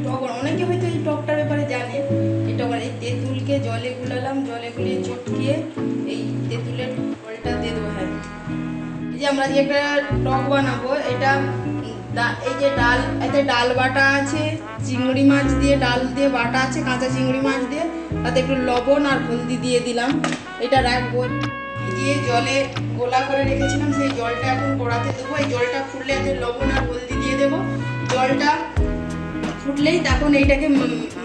টগর, অনেকে হয়তো এই টকটার ব্যাপারে জানে। এই টগর, এই তেঁতুলকে জলে গুলালাম, জলে গুলিয়ে চটকিয়ে এই তেঁতুলের জলটা দিয়ে দেবো। হ্যাঁ, এই যে আমরা যে একটা টক বানাবো, এটা এই যে ডাল, এতে ডাল বাটা আছে, চিংড়ি মাছ দিয়ে ডাল দিয়ে বাটা আছে, কাঁচা চিংড়ি মাছ দিয়ে, তাতে একটু লবণ আর হলদি দিয়ে দিলাম। এটা রাখবো, দিয়ে জলে গোলা করে রেখেছিলাম, সেই জলটা এখন কড়াতে দেবো। এই জলটা ফুটলে এতে লবণ আর হলদি দিয়ে দেবো। জলটা ফুটলেই তখন এইটাকে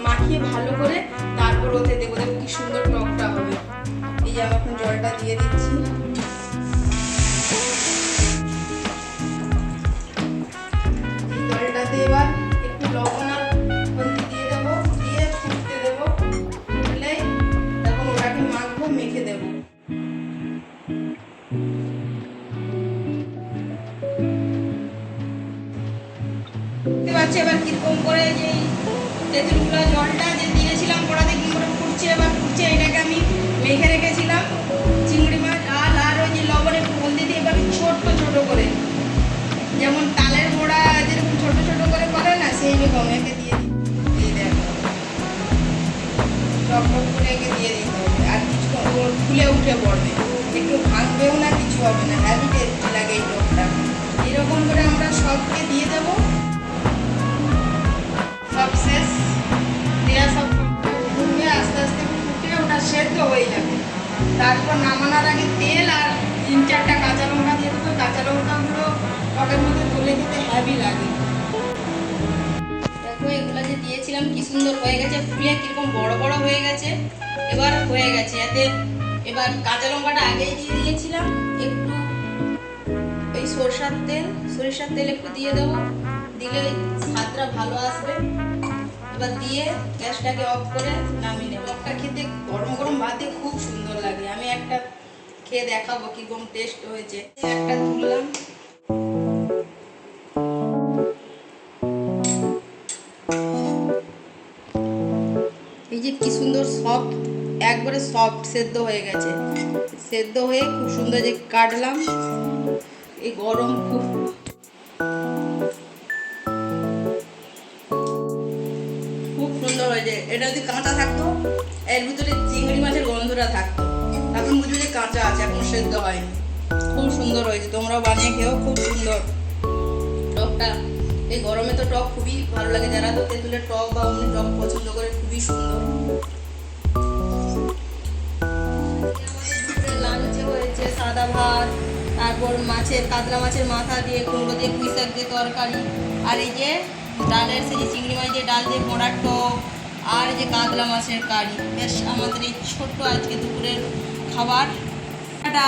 মাখিয়ে ভালো করে তারপর ওতে দেবো। দেখো কি সুন্দর টকটা হবে। এই যে আমি এখন জলটা দিয়ে দিচ্ছি। জলটাতে এবার একটু লবণ আর হলদি দিয়ে দেবো, দিয়ে ফুটতে দেবো। ফুটলেই তখন ওটাকে মাখবো, মেখে দেবো। দেখতে পাচ্ছি এবার কিরকম করে যে তেঁতুলগুলো জলটা যে দিয়েছিলাম কড়াতে কি করে ফুটছে, এবার ফুটছে। এটাকে আমি মেখে রেখেছিলাম চিংড়ি মাছ ডাল আর ওই যে লবণ একটু হলদি দিয়ে এবার ছোট্ট ছোট করে, যেমন তালের মোড়া যেরকম ছোট ছোট করে করে না, সেই রকম একে দিয়ে দেখো টক টক করে একে দিয়ে দিতে হবে। আর কিছু ফুলে উঠে পড়বে, একটু ভাঙবেও না, কিছু হবে না। হ্যাভি টেস্টি লাগে এই টকটা। এরকম করে আমরা সবকে দিয়ে দেবো। সব শেষ দেওয়া, সব ফুটবে, আস্তে আস্তে ফুটে ওটা সেদ্ধ হয়ে যাবে। তারপর নামানোর আগে তেল আর 3-4টা কাঁচা লঙ্কা দিয়ে দেবো। কাঁচা লঙ্কাগুলো টকের মধ্যে তুলে খেতে হ্যাভি লাগে। দেখো এগুলো যে দিয়েছিলাম কি সুন্দর হয়ে গেছে, ফুলে কিরকম বড় বড় হয়ে গেছে। এবার হয়ে গেছে। এতে এবার কাঁচা লঙ্কাটা আগেই দিয়ে দিয়েছিলাম, একটু এই সরিষার তেল একটু দিয়ে দেবো, দিলে স্বাদটা ভালো আসবে। এবার দিয়ে গ্যাসটাকে অফ করে নামিয়ে নেব। টকটা খেতে গরম গরম ভাতে খুব সুন্দর লাগে। আমি একটা খেয়ে দেখাবো কিরকম টেস্ট হয়েছে। একটা তুললাম, এই যে কি সুন্দর সফট, একবারে সফট সেদ্ধ হয়ে গেছে। সেদ্ধ হয়ে খুব সুন্দর যে কাটলাম। এই গরম খুব সুন্দর হয়েছে। এটা যদি কাঁচা থাকতো, এর ভিতরে চিংড়ি মাছের গন্ধটা থাকতো, এখন বুঝবো যে কাঁচা আছে, এখন সেদ্ধ হয়নি। খুব সুন্দর হয়েছে, তোমরাও বানিয়ে খেও। খুব সুন্দর টকটা। এই গরমে তো টক খুবই ভালো লাগে, যারা তো তেঁতুলের টক বা অমনি টক পছন্দ করে, খুবই সুন্দর। লাঞ্চে হয়েছে সাদা ভাত, তারপর কাতলা মাছের মাথা দিয়ে, কুমড়ো দিয়ে, পুঁই শাক দিয়ে তরকারি, আর এই যে ডালের সেই চিংড়ি মাছ দিয়ে ডাল দিয়ে মোড়ার টক, আর এই যে কাতলা মাছের কারি। বেশ আমাদের এই ছোট্ট আজকে দুপুরের খাবার। টাটা।